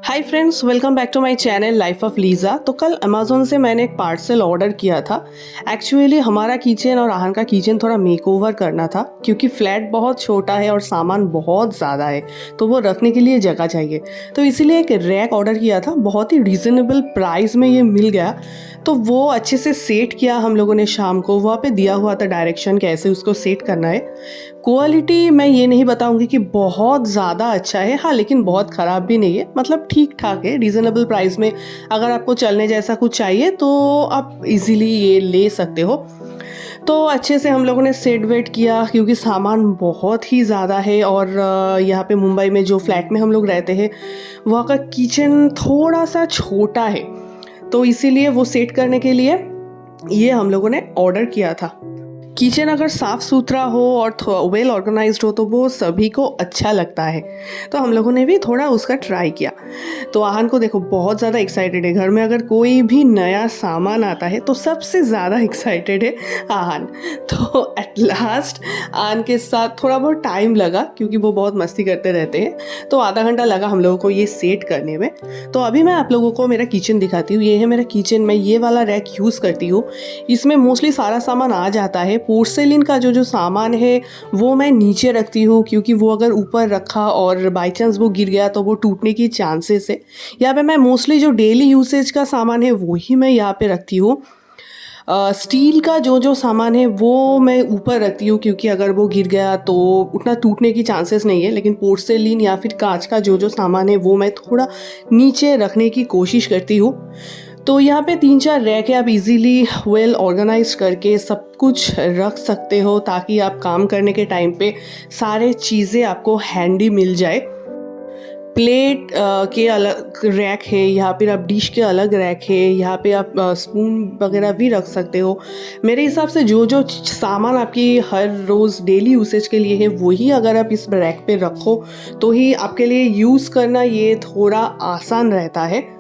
Hi friends, welcome back to my channel life of Lisa. तो कल Amazon से मैंने एक पार्सल ऑर्डर किया था। एक्चुअली हमारा किचन और आहन का किचन थोड़ा मेकओवर करना था, क्योंकि फ्लैट बहुत छोटा है और सामान बहुत ज़्यादा है, तो वो रखने के लिए जगह चाहिए। तो इसीलिए एक रैक ऑर्डर किया था, बहुत ही रीज़नेबल प्राइस में ये मिल गया। तो वो अच्छे से सेट किया हम लोगों ने शाम को। वहाँ पे दिया हुआ था डायरेक्शन कैसे उसको सेट करना है। क्वालिटी मैं ये नहीं बताऊंगी कि बहुत ज़्यादा अच्छा है, हाँ, लेकिन बहुत ख़राब भी नहीं है, मतलब ठीक ठाक है। रीज़नेबल प्राइस में अगर आपको चलने जैसा कुछ चाहिए तो आप इजीली ये ले सकते हो। तो अच्छे से हम लोगों ने सेट वेट किया, क्योंकि सामान बहुत ही ज़्यादा है। और यहाँ पे मुंबई में जो फ्लैट में हम लोग रहते हैं, वहाँ का किचन थोड़ा सा छोटा है, तो इसीलिए वो सेट करने के लिए ये हम लोगों ने ऑर्डर किया था। किचन अगर साफ़ सुथरा हो और वेल ऑर्गेनाइज्ड हो तो वो सभी को अच्छा लगता है। तो हम लोगों ने भी थोड़ा उसका ट्राई किया। तो आहन को देखो, बहुत ज़्यादा एक्साइटेड है। घर में अगर कोई भी नया सामान आता है तो सबसे ज़्यादा एक्साइटेड है आहन। तो एट लास्ट आहन के साथ थोड़ा बहुत टाइम लगा, क्योंकि वो बहुत मस्ती करते रहते हैं। तो आधा घंटा लगा हम लोगों को ये सेट करने में। तो अभी मैं आप लोगों को मेरा किचन दिखाती हूँ। ये है मेरा किचन। मैं ये वाला रैक यूज़ करती हूँ। इसमें मोस्टली सारा सामान आ जाता है। पोर्सेलिन का जो सामान है वो मैं नीचे रखती हूँ, क्योंकि वो अगर ऊपर रखा और बाई चांस वो गिर गया तो वो टूटने की चांसेस है। यहाँ पे मैं मोस्टली जो डेली यूसेज का सामान है वही मैं यहाँ पे रखती हूँ। स्टील का जो सामान है वो मैं ऊपर रखती हूँ, क्योंकि अगर वो गिर गया तो उतना टूटने की चांसेस नहीं है। लेकिन पोर्सेलिन या फिर कांच का जो सामान है वो मैं थोड़ा नीचे रखने की कोशिश करती हूँ। तो यहाँ पे 3-4 रैक है, आप इजीली वेल ऑर्गेनाइज करके सब कुछ रख सकते हो, ताकि आप काम करने के टाइम पे सारे चीज़ें आपको हैंडी मिल जाए। प्लेट के अलग रैक है, यहाँ पे आप डिश के अलग रैक है, यहाँ पे आप स्पून वगैरह भी रख सकते हो। मेरे हिसाब से जो सामान आपकी हर रोज़ डेली यूसेज के लिए है वही अगर आप इस रैक पे रखो तो ही आपके लिए यूज़ करना ये थोड़ा आसान रहता है।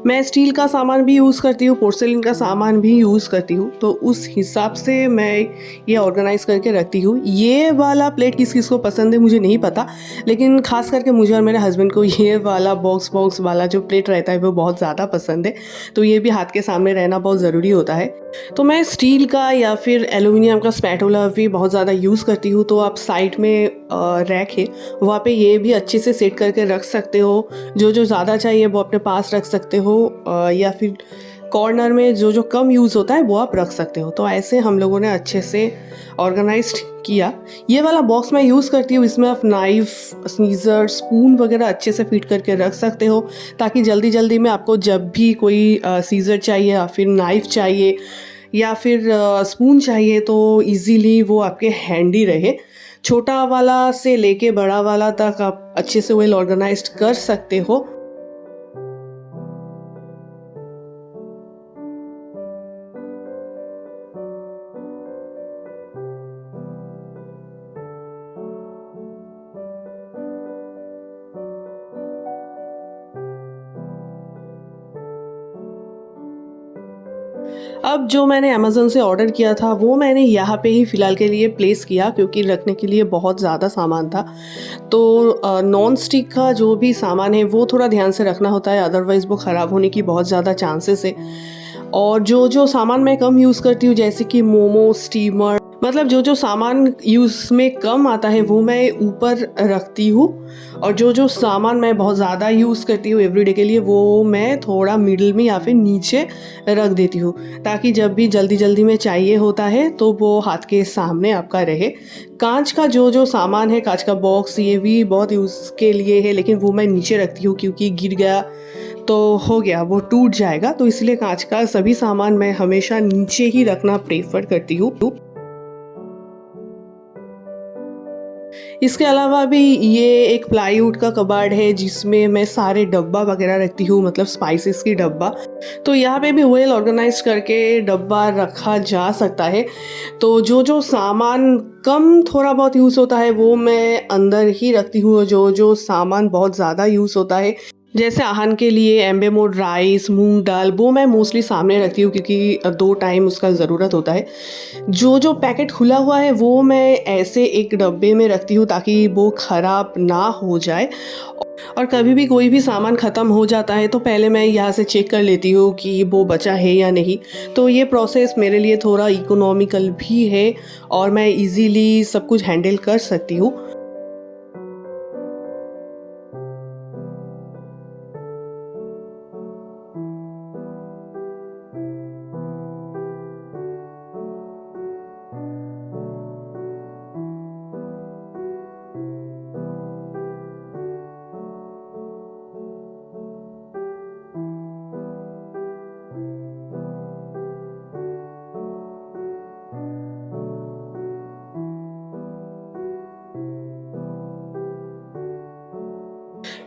मैं स्टील का सामान भी यूज़ करती हूँ, पोर्सेलिन का सामान भी यूज़ करती हूँ, तो उस हिसाब से मैं ये ऑर्गेनाइज़ करके रखती हूँ। ये वाला प्लेट किस किस को पसंद है मुझे नहीं पता, लेकिन ख़ास करके मुझे और मेरे हस्बैंड को ये वाला बॉक्स वाला जो प्लेट रहता है वो बहुत ज़्यादा पसंद है। तो ये भी हाथ के सामने रहना बहुत ज़रूरी होता है। तो मैं स्टील का या फिर एल्यूमिनियम का स्पैटुला भी बहुत ज़्यादा यूज़ करती हूँ। तो आप साइड में रैक है, वहाँ पे ये भी अच्छे से सेट करके रख सकते हो। जो ज़्यादा चाहिए वो अपने पास रख सकते हो, या फिर कॉर्नर में जो कम यूज़ होता है वो आप रख सकते हो। तो ऐसे हम लोगों ने अच्छे से ऑर्गेनाइज्ड किया। ये वाला बॉक्स मैं यूज़ करती हूँ, इसमें आप नाइफ़, सीज़र, स्पून वगैरह अच्छे से फिट करके रख सकते हो, ताकि जल्दी जल्दी में आपको जब भी कोई सीज़र चाहिए या फिर नाइफ़ चाहिए या फिर स्पून चाहिए तो इजीली वो आपके हैंडी रहे। छोटा वाला से लेके बड़ा वाला तक आप अच्छे से वेल ऑर्गेनाइज्ड कर सकते हो। अब जो मैंने अमेज़न से ऑर्डर किया था वो मैंने यहाँ पे ही फ़िलहाल के लिए प्लेस किया, क्योंकि रखने के लिए बहुत ज़्यादा सामान था। तो नॉन स्टिक का जो भी सामान है वो थोड़ा ध्यान से रखना होता है, अदरवाइज़ वो ख़राब होने की बहुत ज़्यादा चांसेस है। और जो सामान मैं कम यूज़ करती हूँ, जैसे कि मोमो, स्टीमर, मतलब जो सामान यूज़ में कम आता है वो मैं ऊपर रखती हूँ। और जो सामान मैं बहुत ज़्यादा यूज़ करती हूँ एवरीडे के लिए वो मैं थोड़ा मिडिल में या फिर नीचे रख देती हूँ, ताकि जब भी जल्दी जल्दी में चाहिए होता है तो वो हाथ के सामने आपका रहे। कांच का जो सामान है, कांच का बॉक्स, ये भी बहुत यूज़ के लिए है, लेकिन वो मैं नीचे रखती हूँ, क्योंकि गिर गया तो हो गया, वो टूट जाएगा। तो इसलिए कांच का सभी सामान मैं हमेशा नीचे ही रखना प्रेफर करती हूँ। इसके अलावा भी ये एक प्लाईवुड का कबाड़ है, जिसमें मैं सारे डब्बा वगैरह रखती हूँ, मतलब स्पाइसेस की डब्बा। तो यहाँ पे भी वेल ऑर्गेनाइज करके डब्बा रखा जा सकता है। तो जो सामान कम थोड़ा बहुत यूज़ होता है वो मैं अंदर ही रखती हूँ, और जो सामान बहुत ज़्यादा यूज़ होता है जैसे आहन के लिए एम्बे मोड राइस, मूंग दाल वो मैं मोस्टली सामने रखती हूँ क्योंकि 2 टाइम उसका ज़रूरत होता है। जो पैकेट खुला हुआ है वो मैं ऐसे एक डब्बे में रखती हूँ ताकि वो ख़राब ना हो जाए। और कभी भी कोई भी सामान ख़त्म हो जाता है तो पहले मैं यहाँ से चेक कर लेती हूँ कि वो बचा है या नहीं। तो ये प्रोसेस मेरे लिए थोड़ा इकोनॉमिकल भी है और मैं ईज़िली सब कुछ हैंडल कर सकती हूँ।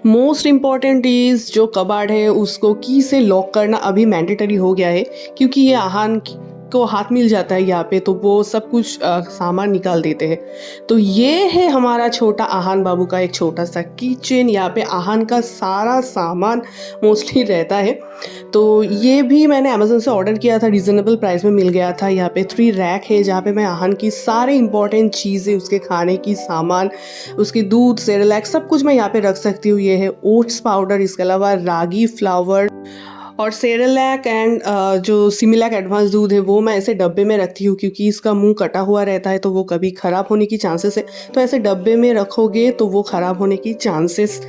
मोस्ट इम्पॉर्टेंट इज़ जो कबाड़ है उसको की से लॉक करना अभी मैंडेटरी हो गया है क्योंकि ये आहन को हाथ मिल जाता है यहाँ पे तो वो सब कुछ सामान निकाल देते हैं। तो ये है हमारा छोटा आहन बाबू का एक छोटा सा किचन। यहाँ पे आहन का सारा सामान मोस्टली रहता है। तो ये भी मैंने अमेज़न से ऑर्डर किया था, रीज़नेबल प्राइस में मिल गया था। यहाँ पे 3 रैक है जहाँ पे मैं आहन की सारे इंपॉर्टेंट चीज़ें, उसके खाने की सामान, उसकी दूध, सेरेलैक सब कुछ मैं यहाँ पे रख सकती हूँ। ये है ओट्स पाउडर, इसके अलावा रागी फ्लावर और सेरेलैक एंड जो सिमिलैक एडवांस दूध है वो मैं ऐसे डब्बे में रखती हूँ क्योंकि इसका मुंह कटा हुआ रहता है तो वो कभी ख़राब होने की चांसेस है। तो ऐसे डब्बे में रखोगे तो वो ख़राब होने की चांसेस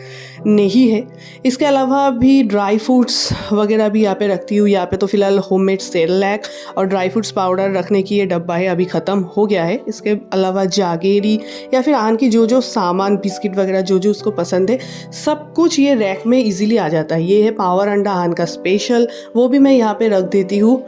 नहीं है। इसके अलावा भी ड्राई फ्रूट्स वगैरह भी यहाँ पे रखती हूँ। यहाँ पे तो फ़िलहाल होममेड सेरेलैक और ड्राई फ्रूट्स पाउडर रखने की ये डब्बा है, अभी ख़त्म हो गया है। इसके अलावा जागेरी या फिर आहन की जो सामान, बिस्किट वगैरह जो उसको पसंद है सब कुछ ये रैक में इजीली आ जाता है। ये है पावर अंडा आहन का स्पेशल, वो भी मैं यहाँ पे रख देती हूँ।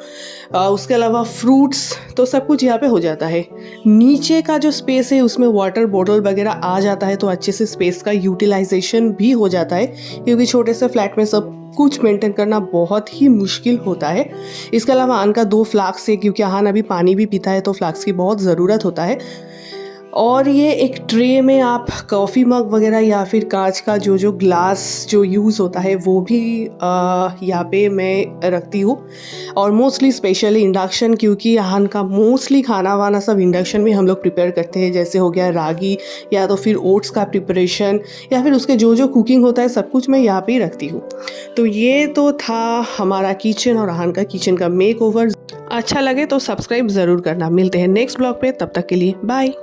उसके अलावा फ्रूट्स तो सब कुछ यहाँ पे हो जाता है। नीचे का जो स्पेस है उसमें वाटर बॉटल वगैरह आ जाता है तो अच्छे से स्पेस का यूटिलाइजेशन भी हो जाता है क्योंकि छोटे से फ्लैट में सब कुछ मेंटेन करना बहुत ही मुश्किल होता है। इसके अलावा आहन का 2 फ्लास्क है क्योंकि आहन अभी पानी भी पीता है तो फ्लास्क की बहुत ज़रूरत होता है। और ये एक ट्रे में आप कॉफ़ी मग वगैरह या फिर कांच का जो ग्लास जो यूज़ होता है वो भी यहाँ पे मैं रखती हूँ। और मोस्टली स्पेशली इंडक्शन, क्योंकि आहन का मोस्टली खाना वाना सब इंडक्शन में हम लोग प्रिपेयर करते हैं। जैसे हो गया रागी या तो फिर ओट्स का प्रिपरेशन या फिर उसके जो कुकिंग होता है सब कुछ मैं यहाँ पे ही रखती हूँ। तो ये तो था हमारा किचन और आहन का किचन का मेक ओवर। अच्छा लगे तो सब्सक्राइब ज़रूर करना। मिलते हैं नेक्स्ट ब्लॉग पे, तब तक के लिए बाय।